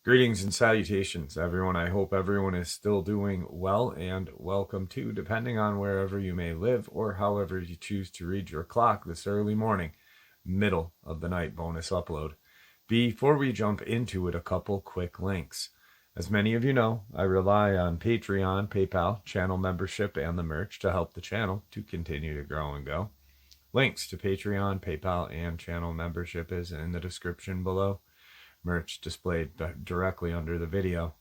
Greetings and salutations, everyone. I hope everyone is still doing well, and welcome to, depending on wherever you may live or however you choose to read your clock this early morning, middle of the night bonus upload. Before we jump into it, a couple quick links. As many of you know, I rely on Patreon, PayPal, channel membership, and the merch to help the channel to continue to grow and go. Links to Patreon, PayPal, and channel membership is in the description below. Merch displayed directly under the video.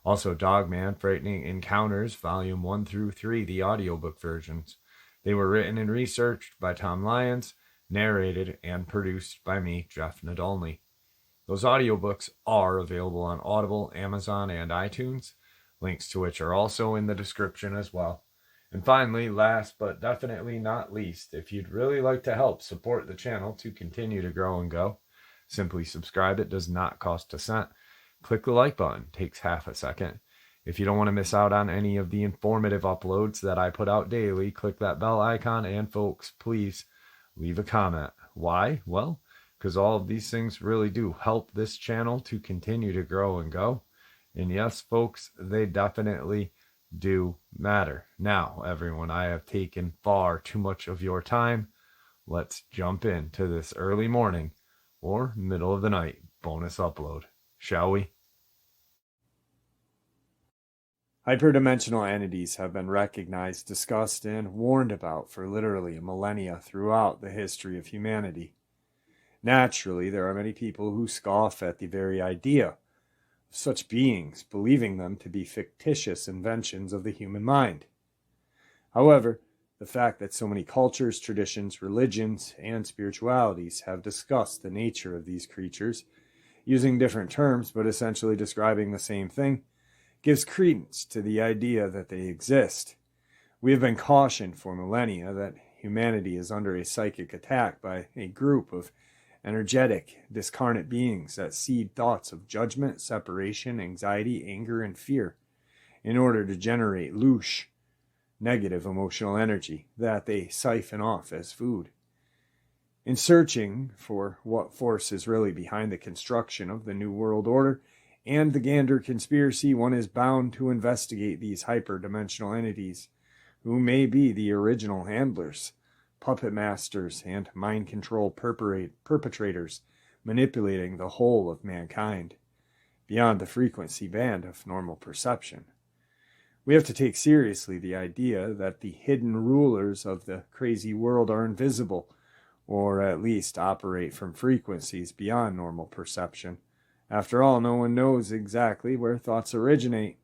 Also, Dogman, Frightening Encounters, Volume 1 through 3, the audiobook versions. They were written and researched by Tom Lyons, narrated and produced by me, Jeff Nadolny. Those audiobooks are available on Audible, Amazon, and iTunes, links to which are also in the description as well. And finally, last but definitely not least, if you'd really like to help support the channel to continue to grow and go, simply subscribe. It does not cost a cent. Click the like button. It takes half a second. If you don't want to miss out on any of the informative uploads that I put out daily, click that bell icon. And folks, please leave a comment. Why? Well, because all of these things really do help this channel to continue to grow and go. And yes, folks, they definitely do matter. Now, everyone, I have taken far too much of your time. Let's jump into this early morning or middle of the night bonus upload, shall we? Hyperdimensional entities have been recognized, discussed, and warned about for literally a millennia throughout the history of humanity. Naturally, there are many people who scoff at the very idea of such beings, believing them to be fictitious inventions of the human mind. However, the fact that so many cultures, traditions, religions, and spiritualities have discussed the nature of these creatures, using different terms but essentially describing the same thing, gives credence to the idea that they exist. We have been cautioned for millennia that humanity is under a psychic attack by a group of energetic, discarnate beings that seed thoughts of judgment, separation, anxiety, anger, and fear in order to generate louche, negative emotional energy that they siphon off as food. In searching for what force is really behind the construction of the New World Order and the Gander conspiracy, one is bound to investigate these hyperdimensional entities, who may be the original handlers, puppet masters, and mind control perpetrators manipulating the whole of mankind, beyond the frequency band of normal perception. We have to take seriously the idea that the hidden rulers of the crazy world are invisible, or at least operate from frequencies beyond normal perception. After all, no one knows exactly where thoughts originate.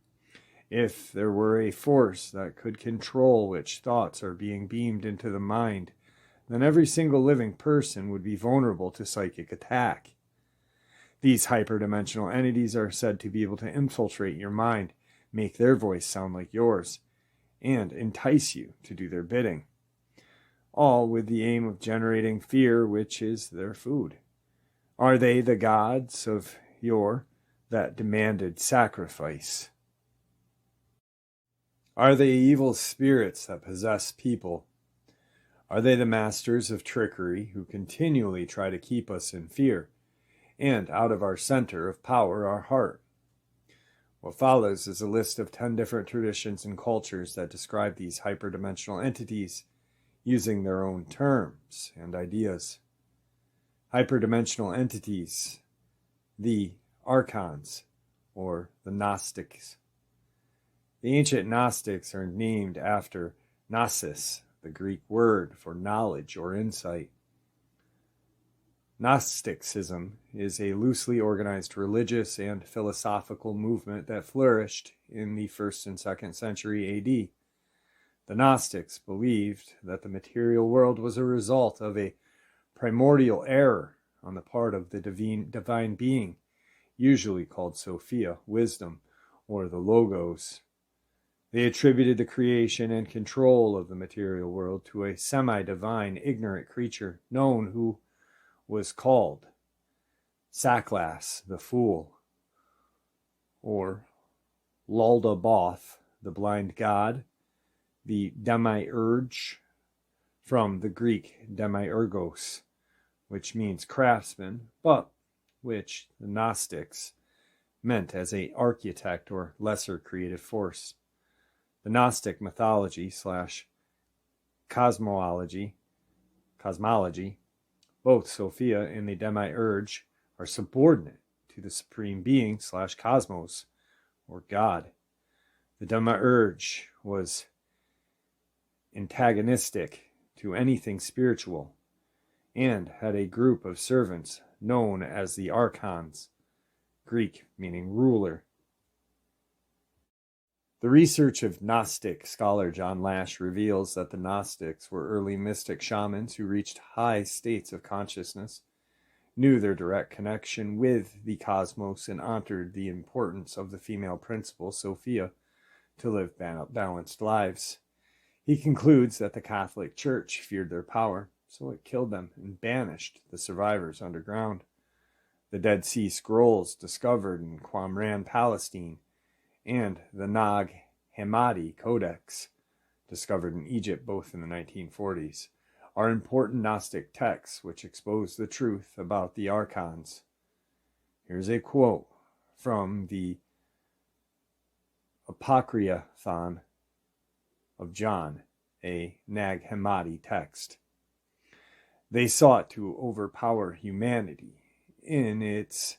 If there were a force that could control which thoughts are being beamed into the mind, then every single living person would be vulnerable to psychic attack. These hyperdimensional entities are said to be able to infiltrate your mind, make their voice sound like yours, and entice you to do their bidding, all with the aim of generating fear, which is their food. Are they the gods of yore that demanded sacrifice? Are they evil spirits that possess people? Are they the masters of trickery who continually try to keep us in fear and out of our center of power, our heart? What follows is a list of 10 different traditions and cultures that describe these hyperdimensional entities using their own terms and ideas. Hyperdimensional entities, the Archons, or the Gnostics. The ancient Gnostics are named after gnosis, the Greek word for knowledge or insight. Gnosticism is a loosely organized religious and philosophical movement that flourished in the 1st and 2nd century AD. The Gnostics believed that the material world was a result of a primordial error on the part of the divine being, usually called Sophia, wisdom, or the Logos. They attributed the creation and control of the material world to a semi-divine, ignorant creature known who was called Saklas, the fool, or Luldaboth, the blind god, the Demiurge, from the Greek demiurgos, which means craftsman, but which the Gnostics meant as an architect or lesser creative force. The Gnostic mythology / cosmology, both Sophia and the demiurge are subordinate to the supreme being / cosmos, or God. The demiurge was antagonistic to anything spiritual and had a group of servants known as the Archons, Greek meaning ruler. The research of Gnostic scholar John Lash reveals that the Gnostics were early mystic shamans who reached high states of consciousness, knew their direct connection with the cosmos, and honored the importance of the female principle, Sophia, to live balanced lives. He concludes that the Catholic Church feared their power, so it killed them and banished the survivors underground. The Dead Sea Scrolls discovered in Qumran, Palestine, and the Nag Hammadi Codex, discovered in Egypt both in the 1940s, are important Gnostic texts which expose the truth about the Archons. Here's a quote from the Apocryphon of John, a Nag Hammadi text. They sought to overpower humanity in its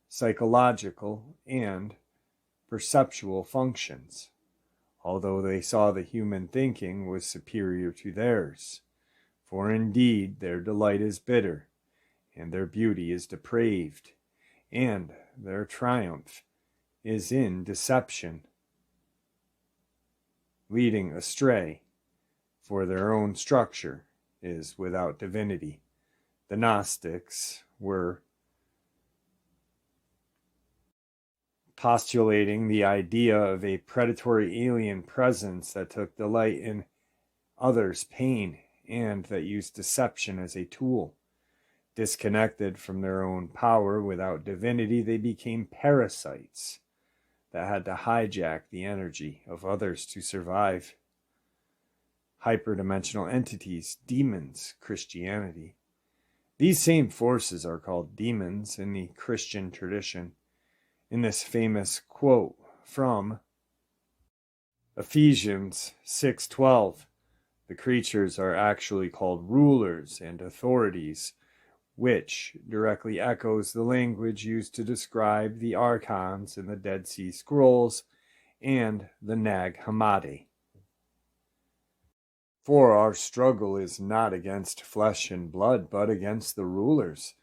psychological and perceptual functions, although they saw the human thinking was superior to theirs. For indeed their delight is bitter, and their beauty is depraved, and their triumph is in deception, leading astray, for their own structure is without divinity. The Gnostics were postulating the idea of a predatory alien presence that took delight in others' pain and that used deception as a tool. Disconnected from their own power without divinity, they became parasites that had to hijack the energy of others to survive. Hyperdimensional entities, demons, Christianity. These same forces are called demons in the Christian tradition. In this famous quote from Ephesians 6:12, the creatures are actually called rulers and authorities, which directly echoes the language used to describe the Archons in the Dead Sea Scrolls and the Nag Hammadi. For our struggle is not against flesh and blood, but against the rulers,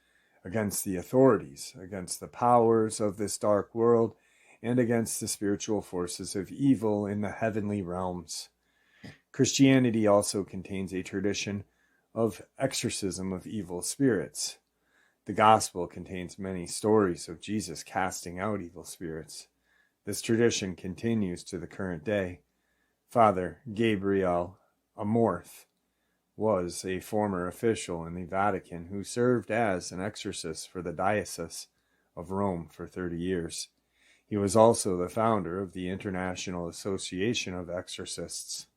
against the authorities, against the powers of this dark world, and against the spiritual forces of evil in the heavenly realms. Christianity also contains a tradition of exorcism of evil spirits. The gospel contains many stories of Jesus casting out evil spirits. This tradition continues to the current day. Father Gabriel Amorth was a former official in the Vatican who served as an exorcist for the Diocese of Rome for 30 years. He was also the founder of the International Association of Exorcists.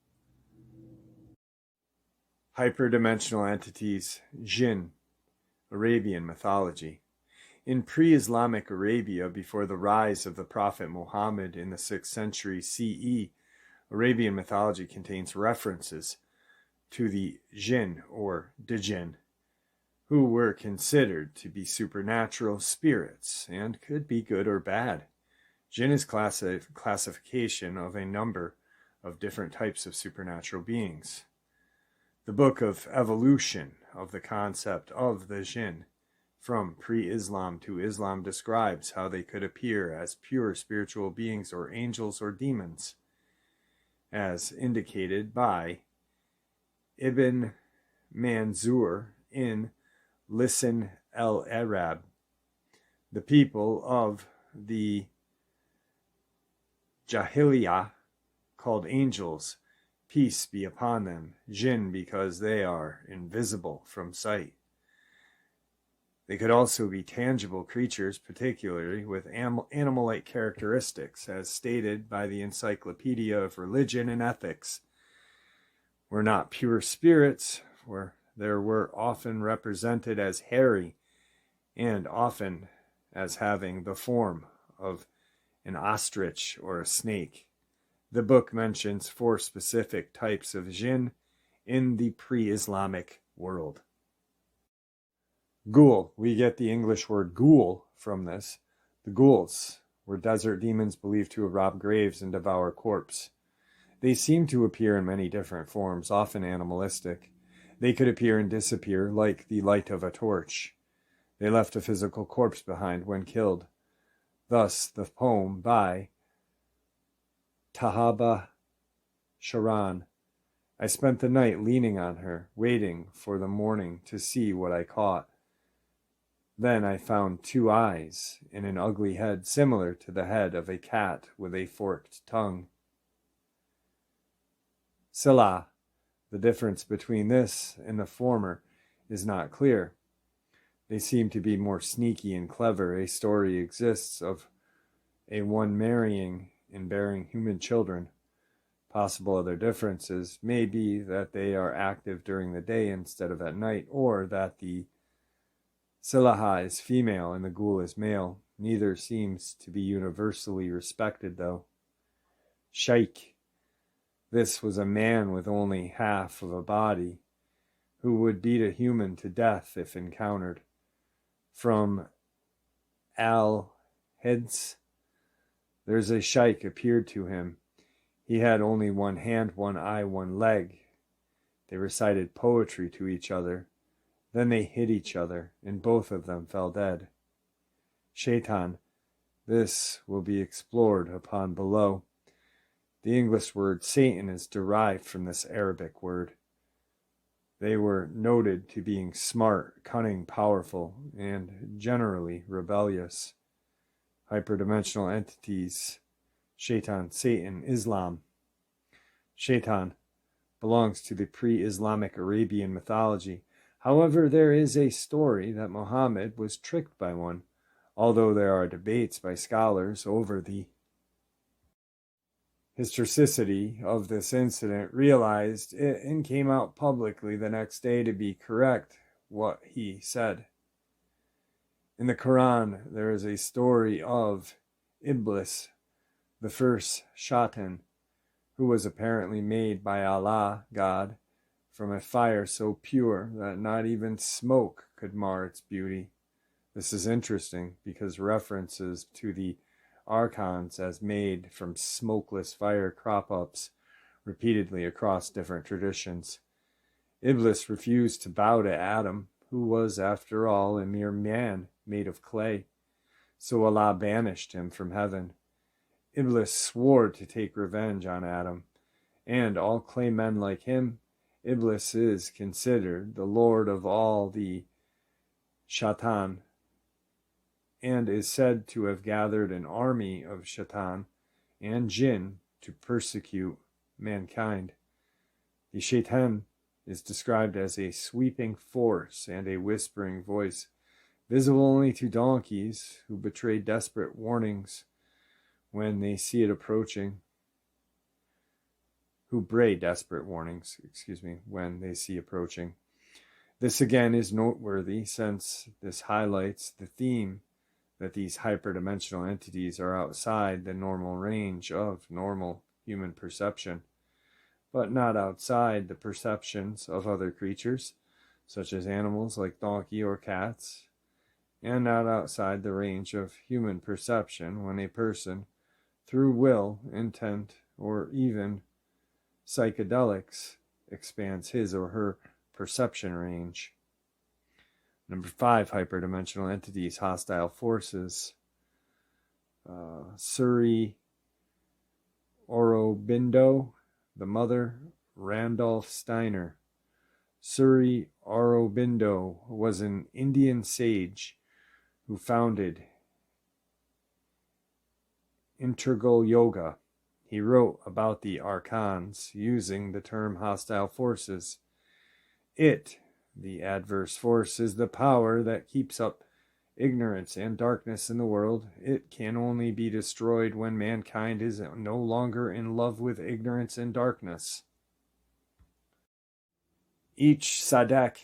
Hyperdimensional entities, Jinn, Arabian mythology. In pre-Islamic Arabia, before the rise of the Prophet Muhammad in the 6th century CE, Arabian mythology contains references to the Jinn or Djinn, who were considered to be supernatural spirits and could be good or bad. Jinn is classification of a number of different types of supernatural beings. The book of evolution of the concept of the Jinn from pre-Islam to Islam describes how they could appear as pure spiritual beings or angels or demons, as indicated by Ibn Manzur in Lisan al-Arab. The people of the Jahiliyyah called angels, peace be upon them, Jinn, because they are invisible from sight. They could also be tangible creatures, particularly with animal-like characteristics, as stated by the Encyclopedia of Religion and Ethics. Were not pure spirits, where there were often represented as hairy and often as having the form of an ostrich or a snake. The book mentions 4 specific types of jinn in the pre-Islamic world. Ghoul. We get the English word ghoul from this. The ghouls were desert demons believed to rob graves and devour corpses. They seem to appear in many different forms, often animalistic. They could appear and disappear like the light of a torch. They left a physical corpse behind when killed. Thus, the poem by Tahaba Sharan. I spent the night leaning on her, waiting for the morning to see what I caught. Then I found 2 eyes and an ugly head similar to the head of a cat with a forked tongue. Salah. The difference between this and the former is not clear. They seem to be more sneaky and clever. A story exists of a one marrying and bearing human children. Possible other differences may be that they are active during the day instead of at night, or that the Silaha is female and the ghoul is male. Neither seems to be universally respected, though. Shaykh. This was a man with only half of a body, who would beat a human to death if encountered. From Al-Hids, there's a shaykh appeared to him. He had only 1 hand, 1 eye, 1 leg. They recited poetry to each other. Then they hit each other, and both of them fell dead. Shaitan. This will be explored upon below. The English word Satan is derived from this Arabic word. They were noted to being smart, cunning, powerful, and generally rebellious. Hyperdimensional entities. Shaitan, Satan, Islam. Shaitan belongs to the pre-Islamic Arabian mythology. However, there is a story that Muhammad was tricked by one, although there are debates by scholars over the historicity of this incident. Realized it and came out publicly the next day to be correct what he said. In the Quran, there is a story of Iblis, the first Shaitan, who was apparently made by Allah, God, from a fire so pure that not even smoke could mar its beauty. This is interesting because references to the Archons as made from smokeless fire crop up repeatedly across different traditions. Iblis refused to bow to Adam, who was, after all, a mere man made of clay, so Allah banished him from heaven. Iblis swore to take revenge on Adam, and all clay men like him. Iblis is considered the lord of all the Shaitan, and is said to have gathered an army of Shaitan and Jinn to persecute mankind. The Shaitan is described as a sweeping force and a whispering voice, visible only to donkeys who betray desperate warnings when they see it approaching. When they see approaching. This again is noteworthy since this highlights the theme that these hyperdimensional entities are outside the normal range of normal human perception, but not outside the perceptions of other creatures, such as animals like donkey or cats, and not outside the range of human perception when a person, through will, intent, or even psychedelics, expands his or her perception range. Number 5, hyperdimensional entities, hostile forces. Suri Aurobindo, the mother, Randolph Steiner. Suri Aurobindo was an Indian sage who founded Integral Yoga. He wrote about the Archons using the term hostile forces. The adverse force, is the power that keeps up ignorance and darkness in the world. It can only be destroyed when mankind is no longer in love with ignorance and darkness. Each Sadek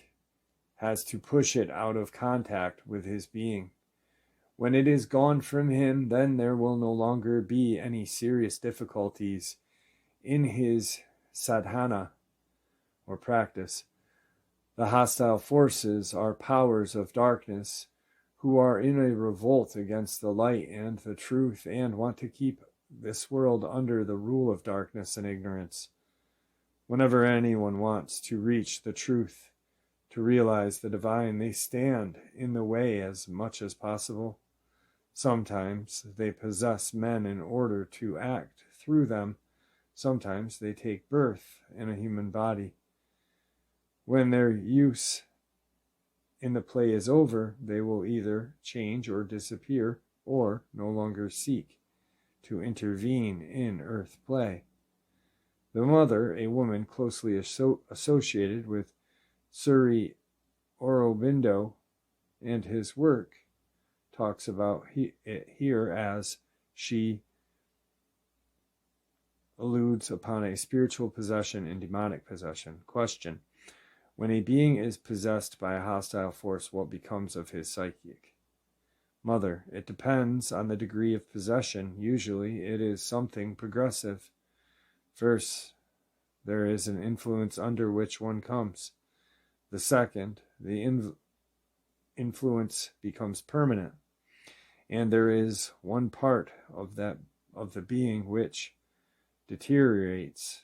has to push it out of contact with his being. When it is gone from him, then there will no longer be any serious difficulties in his sadhana or practice. The hostile forces are powers of darkness who are in a revolt against the light and the truth and want to keep this world under the rule of darkness and ignorance. Whenever anyone wants to reach the truth, to realize the divine, they stand in the way as much as possible. Sometimes they possess men in order to act through them. Sometimes they take birth in a human body. When their use in the play is over, they will either change or disappear or no longer seek to intervene in earth play. The mother, a woman closely associated with Sri Aurobindo and his work, talks about it here as she alludes upon a spiritual possession and demonic possession. Question: when a being is possessed by a hostile force, what becomes of his psychic? Mother: it depends on the degree of possession. Usually it is something progressive. First, there is an influence under which one comes. The second, the influence becomes permanent, and there is one part of the being which deteriorates,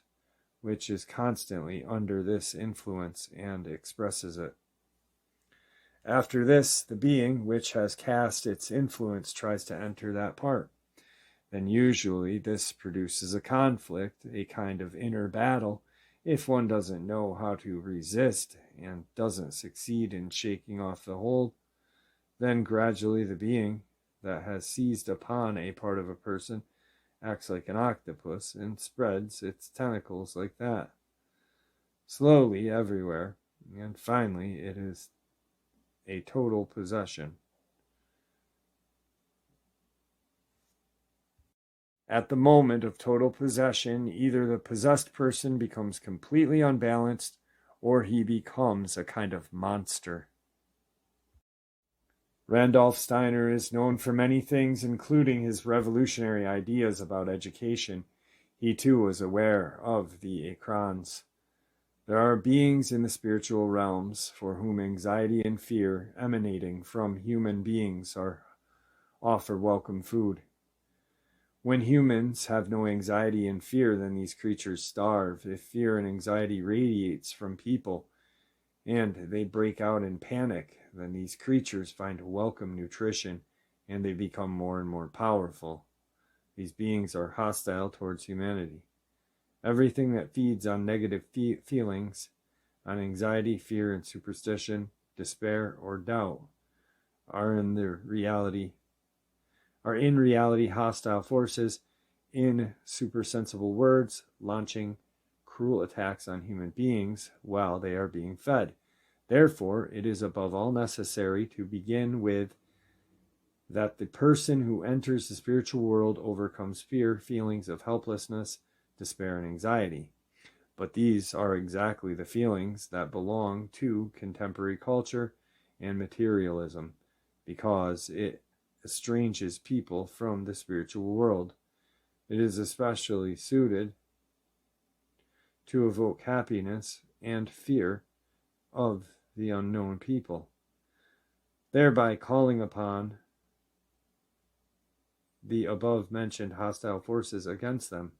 which is constantly under this influence and expresses it. After this, the being which has cast its influence tries to enter that part. Then usually this produces a conflict, a kind of inner battle. If one doesn't know how to resist and doesn't succeed in shaking off the hold, then gradually the being that has seized upon a part of a person acts like an octopus and spreads its tentacles like that, slowly everywhere, and finally it is a total possession. At the moment of total possession, either the possessed person becomes completely unbalanced or he becomes a kind of monster. Randolph Steiner is known for many things, including his revolutionary ideas about education. He too was aware of the Archons. There are beings in the spiritual realms for whom anxiety and fear emanating from human beings offer welcome food. When humans have no anxiety and fear, then these creatures starve. If fear and anxiety radiates from people and they break out in panic, then these creatures find welcome nutrition and they become more and more powerful. These beings are hostile towards humanity. Everything that feeds on negative feelings, on anxiety, fear, and superstition, despair, or doubt, are in reality hostile forces in supersensible words, launching cruel attacks on human beings while they are being fed. Therefore, it is above all necessary to begin with that the person who enters the spiritual world overcomes fear, feelings of helplessness, despair, and anxiety. But these are exactly the feelings that belong to contemporary culture and materialism, because it estranges people from the spiritual world. It is especially suited to evoke happiness and fear of the unknown people, thereby calling upon the above-mentioned hostile forces against them.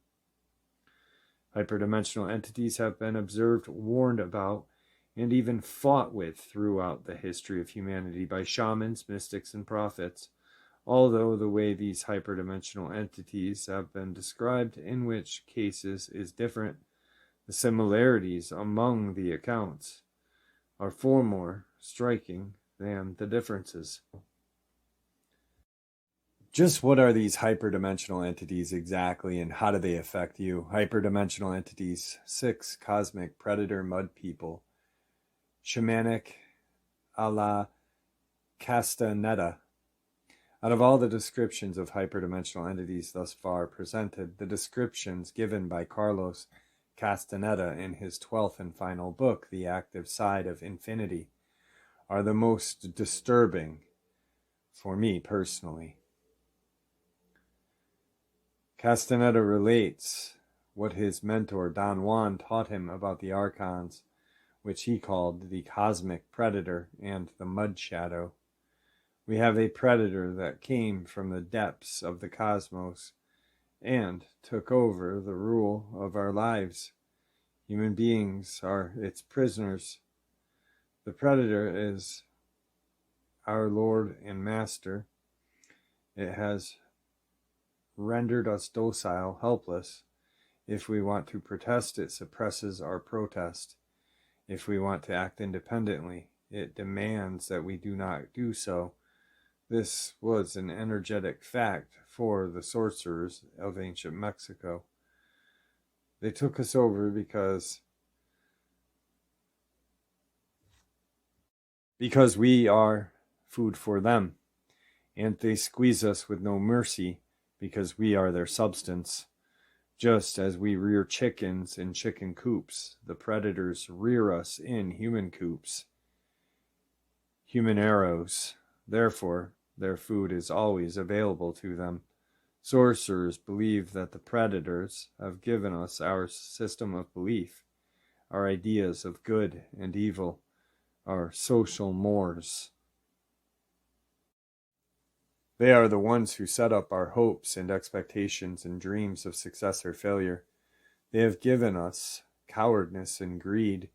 Hyperdimensional entities have been observed, warned about, and even fought with throughout the history of humanity by shamans, mystics, and prophets. Although the way these hyperdimensional entities have been described in which cases is different, the similarities among the accounts are far more striking than the differences. Just what are these hyperdimensional entities exactly, and how do they affect you? Hyperdimensional entities: 6 cosmic predator mud people, shamanic a la Castaneda. Out of all the descriptions of hyperdimensional entities thus far presented, the descriptions given by Carlos Castaneda in his 12th and final book, The Active Side of Infinity, are the most disturbing for me personally. Castaneda relates what his mentor Don Juan taught him about the Archons, which he called the cosmic predator and the mud shadow. We have a predator that came from the depths of the cosmos and took over the rule of our lives. Human beings are its prisoners. The predator is our Lord and Master. It has rendered us docile, helpless. If we want to protest, it suppresses our protest. If we want to act independently, it demands that we do not do so. This was an energetic fact for the sorcerers of ancient Mexico. They took us over because we are food for them, and they squeeze us with no mercy because we are their substance. Just as we rear chickens in chicken coops, the predators rear us in human coops, human arrows. Therefore, their food is always available to them. Sorcerers believe that the predators have given us our system of belief, our ideas of good and evil, our social mores. They are the ones who set up our hopes and expectations and dreams of success or failure. They have given us cowardice and greed.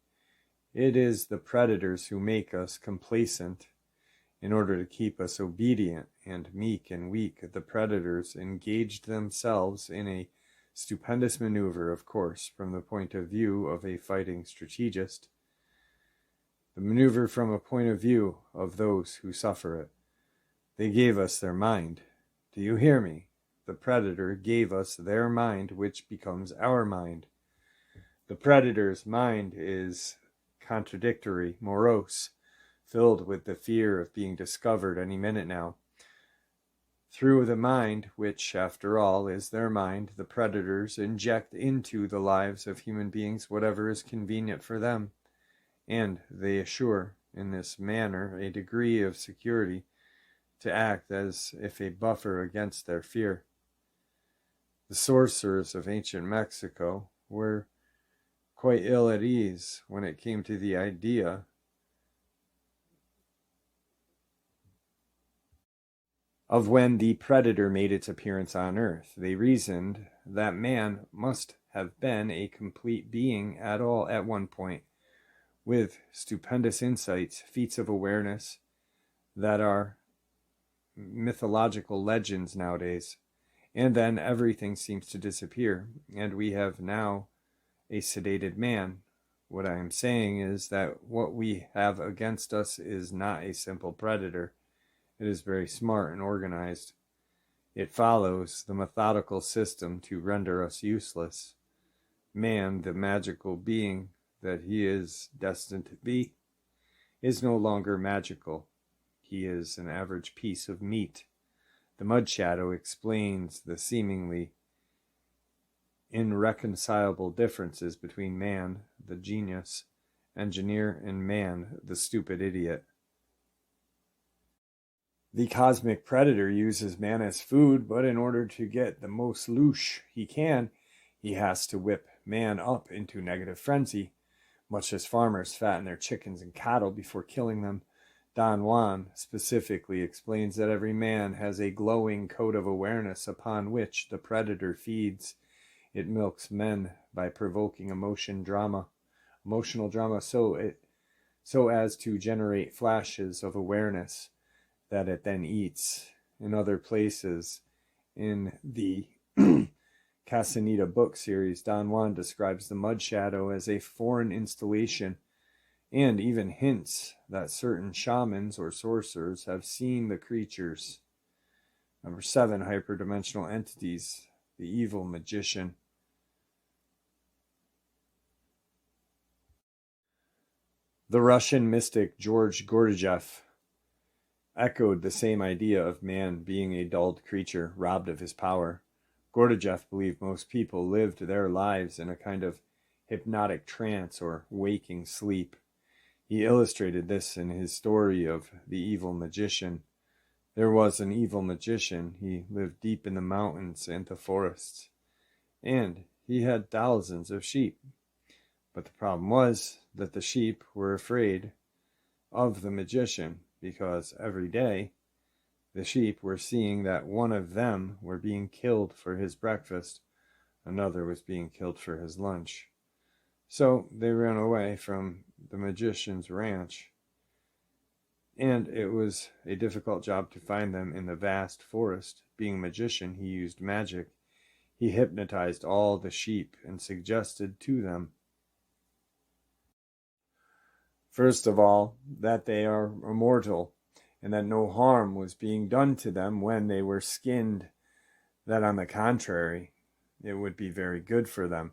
It is the predators who make us complacent. In order to keep us obedient and meek and weak, the predators engaged themselves in a stupendous maneuver, of course, from the point of view of a fighting strategist. The maneuver from a point of view of those who suffer it. They gave us their mind. Do you hear me? The predator gave us their mind, which becomes our mind. The predator's mind is contradictory, morose, filled with the fear of being discovered any minute now. Through the mind, which, after all, is their mind, the predators inject into the lives of human beings whatever is convenient for them, and they assure, in this manner, a degree of security to act as if a buffer against their fear. The sorcerers of ancient Mexico were quite ill at ease when it came to the idea of when the predator made its appearance on Earth. They reasoned that man must have been a complete being at one point, with stupendous insights, feats of awareness that are mythological legends nowadays. And then everything seems to disappear, and we have now a sedated man. What I am saying is that what we have against us is not a simple predator. It is very smart and organized. It follows the methodical system to render us useless. Man, the magical being that he is destined to be, is no longer magical. He is an average piece of meat. The mud shadow explains the seemingly irreconcilable differences between man, the genius engineer, and man, the stupid idiot. The cosmic predator uses man as food, but in order to get the most loosh he can, he has to whip man up into negative frenzy, much as farmers fatten their chickens and cattle before killing them. Don Juan specifically explains that every man has a glowing coat of awareness upon which the predator feeds. It milks men by provoking emotional drama so as to generate flashes of awareness that it then eats. In other places, in the Castaneda book series, Don Juan describes the mud shadow as a foreign installation, and even hints that certain shamans or sorcerers have seen the creatures. Number 7, hyperdimensional entities, the evil magician. The Russian mystic George Gurdjieff echoed the same idea of man being a dulled creature, robbed of his power. Gurdjieff believed most people lived their lives in a kind of hypnotic trance or waking sleep. He illustrated this in his story of the evil magician. There was an evil magician. He lived deep in the mountains and the forests, and he had thousands of sheep. But the problem was that the sheep were afraid of the magician, because every day the sheep were seeing that one of them were being killed for his breakfast, another was being killed for his lunch. So they ran away from the magician's ranch, and it was a difficult job to find them in the vast forest. Being a magician, he used magic. He hypnotized all the sheep and suggested to them, first of all, that they are immortal, and that no harm was being done to them when they were skinned, that on the contrary, it would be very good for them,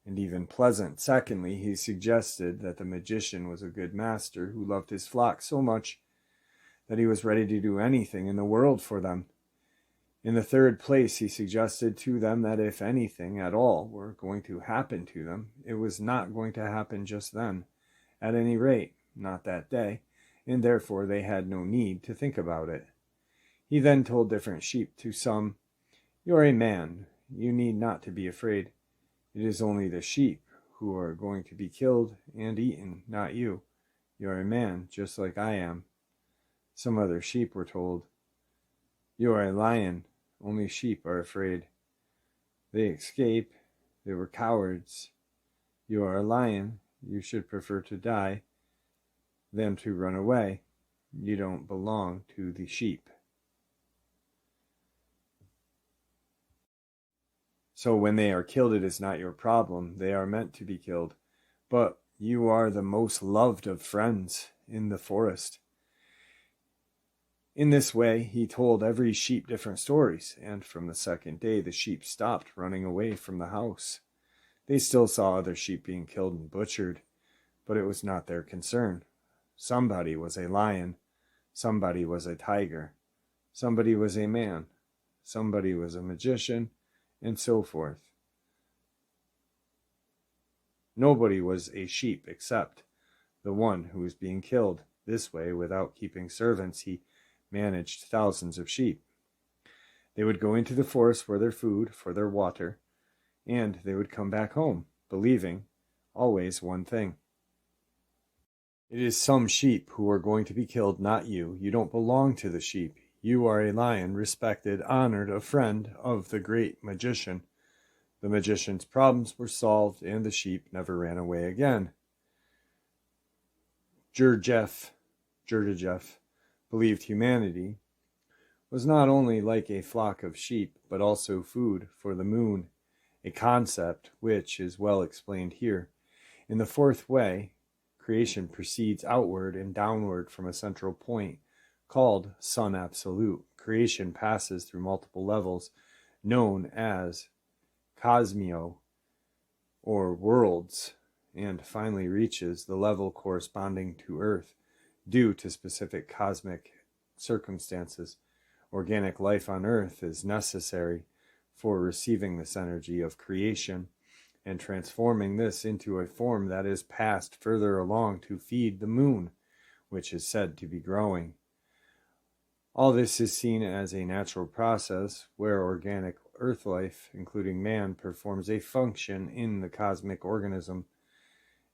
and even pleasant. Secondly, he suggested that the magician was a good master who loved his flock so much that he was ready to do anything in the world for them. In the third place, he suggested to them that if anything at all were going to happen to them, it was not going to happen just then, at any rate, not that day, and therefore they had no need to think about it. He then told different sheep. To some, "You are a man. You need not to be afraid. It is only the sheep who are going to be killed and eaten, not you. You are a man, just like I am." Some other sheep were told, "You are a lion. Only sheep are afraid. They escape. They were cowards. You are a lion. You should prefer to die than to run away. You don't belong to the sheep." So when they are killed, it is not your problem. They are meant to be killed. But you are the most loved of friends in the forest. In this way, he told every sheep different stories, and from the second day, the sheep stopped running away from the house. They still saw other sheep being killed and butchered, but it was not their concern. Somebody was a lion, somebody was a tiger, somebody was a man, somebody was a magician, and so forth. Nobody was a sheep except the one who was being killed. This way, without keeping servants, he managed thousands of sheep. They would go into the forest for their food, for their water, and they would come back home, believing always one thing: it is some sheep who are going to be killed, not you. You don't belong to the sheep. You are a lion, respected, honored, a friend of the great magician. The magician's problems were solved, and the sheep never ran away again. Gurdjieff believed humanity was not only like a flock of sheep, but also food for the moon, a concept which is well explained here. In the fourth way, creation proceeds outward and downward from a central point called Sun Absolute. Creation passes through multiple levels known as cosmio, or worlds, and finally reaches the level corresponding to Earth. Due to specific cosmic circumstances, organic life on Earth is necessary for receiving this energy of creation and transforming this into a form that is passed further along to feed the moon, which is said to be growing. All this is seen as a natural process where organic Earth life, including man, performs a function in the cosmic organism,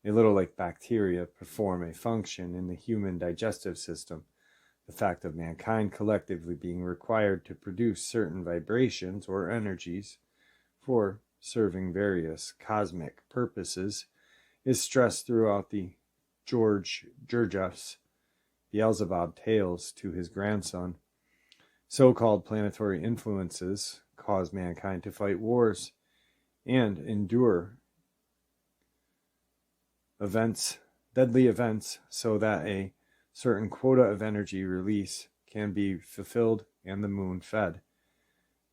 a little like bacteria perform a function in the human digestive system. The fact of mankind collectively being required to produce certain vibrations or energies for serving various cosmic purposes is stressed throughout the Gurdjieff's Beelzebub tales to his grandson. So-called planetary influences cause mankind to fight wars and endure deadly events, so that a certain quota of energy release can be fulfilled and the moon fed.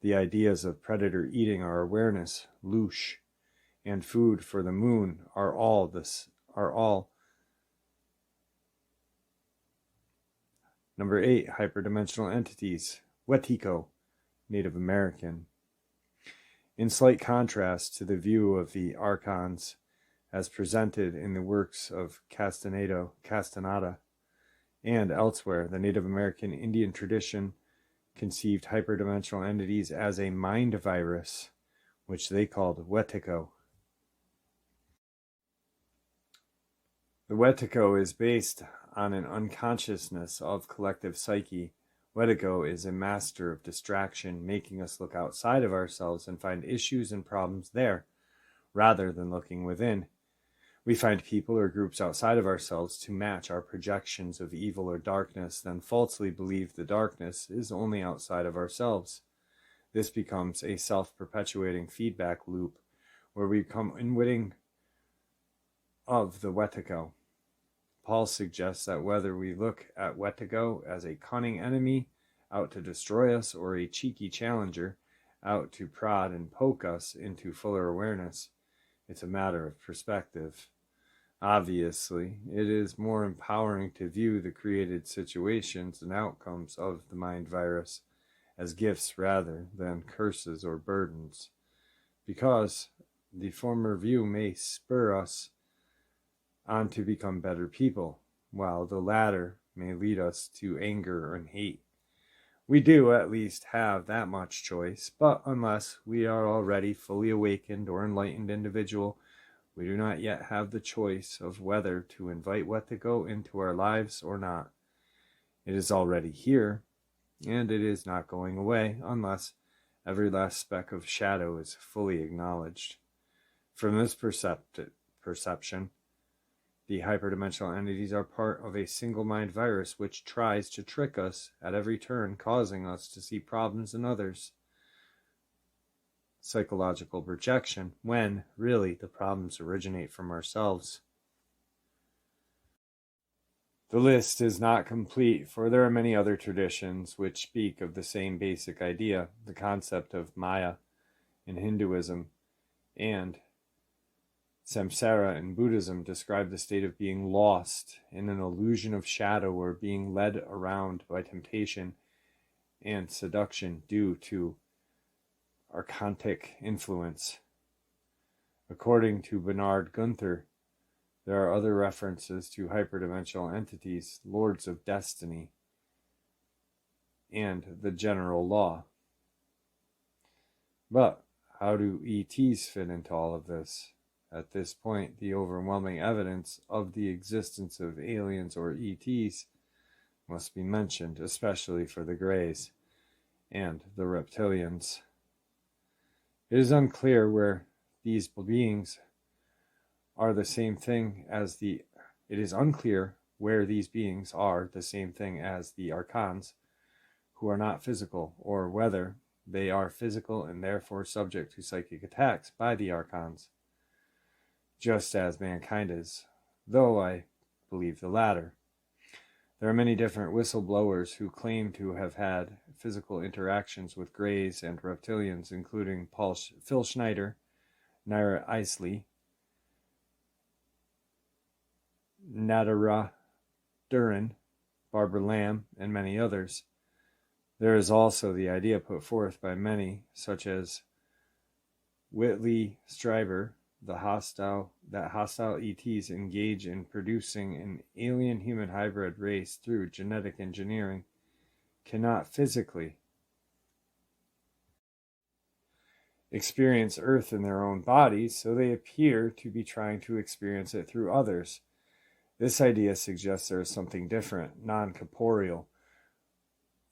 The ideas of predator eating our awareness, loosh, and food for the moon are all Number 8, hyperdimensional entities. Wetiko, Native American. In slight contrast to the view of the Archons as presented in the works of Castaneda, and elsewhere. The Native American Indian tradition conceived hyperdimensional entities as a mind virus, which they called Wetiko. The Wetiko is based on an unconsciousness of collective psyche. Wetiko is a master of distraction, making us look outside of ourselves and find issues and problems there, rather than looking within. We find people or groups outside of ourselves to match our projections of evil or darkness, then falsely believe the darkness is only outside of ourselves. This becomes a self-perpetuating feedback loop where we become unwitting of the Wetiko. Paul suggests that whether we look at Wetiko as a cunning enemy out to destroy us or a cheeky challenger out to prod and poke us into fuller awareness, it's a matter of perspective. Obviously, it is more empowering to view the created situations and outcomes of the mind virus as gifts rather than curses or burdens, because the former view may spur us on to become better people, while the latter may lead us to anger and hate. We do at least have that much choice, but unless we are already fully awakened or enlightened individual, we do not yet have the choice of whether to invite Wetiko into our lives or not. It is already here, and it is not going away unless every last speck of shadow is fully acknowledged. From this perception, the hyperdimensional entities are part of a single mind virus which tries to trick us at every turn, causing us to see problems in others. Psychological projection, when really the problems originate from ourselves. The list is not complete, for there are many other traditions which speak of the same basic idea. The concept of Maya in Hinduism and Samsara in Buddhism describe the state of being lost in an illusion of shadow or being led around by temptation and seduction due to archontic influence. According to Bernard Gunther, there are other references to hyperdimensional entities, lords of destiny, and the general law. But how do ETs fit into all of this? At this point, the overwhelming evidence of the existence of aliens or ETs must be mentioned, especially for the Greys and the reptilians. It is unclear where these beings are the same thing as the Archons, who are not physical, or whether they are physical and therefore subject to psychic attacks by the Archons, just as mankind is, though I believe the latter. There are many different whistleblowers who claim to have had physical interactions with Greys and reptilians, including Phil Schneider, Naira Isley, Nadara Duran, Barbara Lamb, and many others. There is also the idea put forth by many, such as Whitley Strieber, that hostile ETs engage in producing an alien-human hybrid race through genetic engineering, cannot physically experience Earth in their own bodies, so they appear to be trying to experience it through others. This idea suggests there is something different, non-corporeal,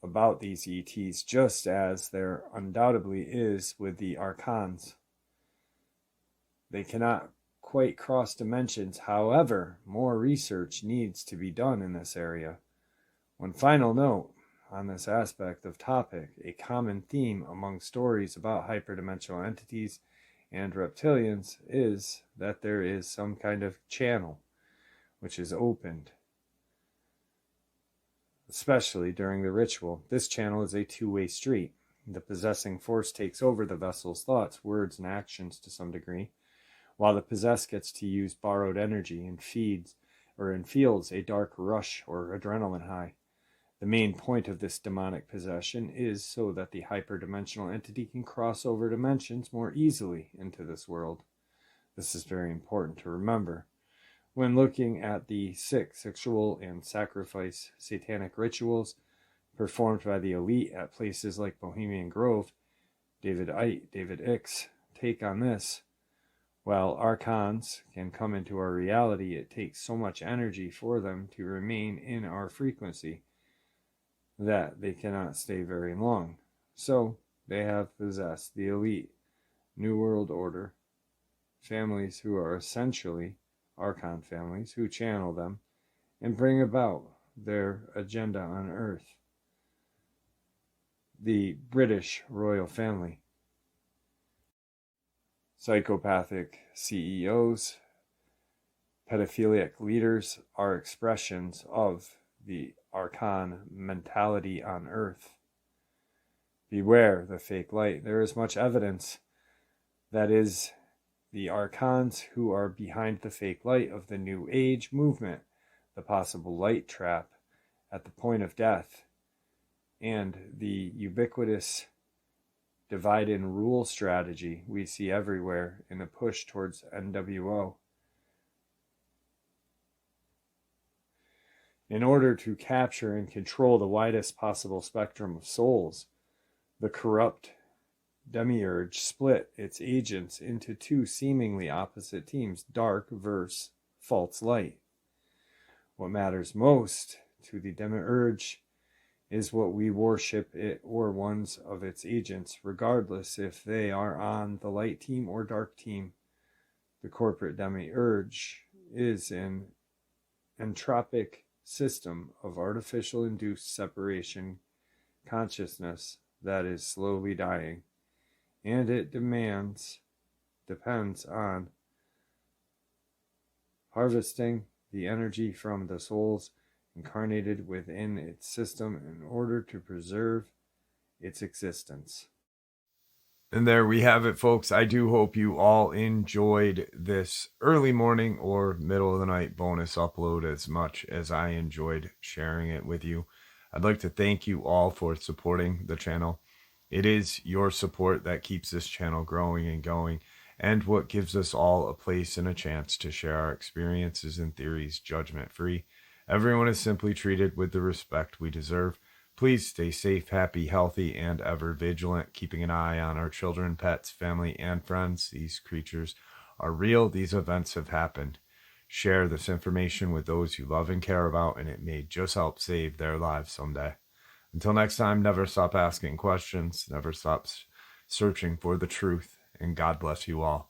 about these ETs, just as there undoubtedly is with the Archons. They cannot quite cross dimensions. However, more research needs to be done in this area. One final note on this aspect of topic: a common theme among stories about hyperdimensional entities and reptilians is that there is some kind of channel which is opened, especially during the ritual. This channel is a two-way street. The possessing force takes over the vessel's thoughts, words, and actions to some degree, while the possessed gets to use borrowed energy and feels a dark rush or adrenaline high. The main point of this demonic possession is so that the hyperdimensional entity can cross over dimensions more easily into this world. This is very important to remember. When looking at the sick, sexual, and sacrifice satanic rituals performed by the elite at places like Bohemian Grove, David Icke's take on this: while archons can come into our reality, it takes so much energy for them to remain in our frequency that they cannot stay very long. So they have possessed the elite New World Order families, who are essentially archon families, who channel them and bring about their agenda on Earth. The British royal family, psychopathic CEOs, pedophilic leaders are expressions of the archon mentality on Earth. Beware the fake light. There is much evidence that is the archons who are behind the fake light of the New Age movement, the possible light trap at the point of death, and the ubiquitous divide and rule strategy we see everywhere in the push towards NWO. In order to capture and control the widest possible spectrum of souls, the corrupt demiurge split its agents into two seemingly opposite teams, dark versus false light. What matters most to the demiurge is what we worship it or ones of its agents, regardless if they are on the light team or dark team. The corporate demiurge is an entropic system of artificial induced separation consciousness that is slowly dying, and it depends on harvesting the energy from the souls incarnated within its system in order to preserve its existence. And there we have it, folks. I do hope you all enjoyed this early morning or middle of the night bonus upload as much as I enjoyed sharing it with you. I'd like to thank you all for supporting the channel. It is your support that keeps this channel growing and going, and what gives us all a place and a chance to share our experiences and theories judgment-free. Everyone is simply treated with the respect we deserve. Please stay safe, happy, healthy, and ever vigilant, keeping an eye on our children, pets, family, and friends. These creatures are real. These events have happened. Share this information with those you love and care about, and it may just help save their lives someday. Until next time, never stop asking questions, never stop searching for the truth, and God bless you all.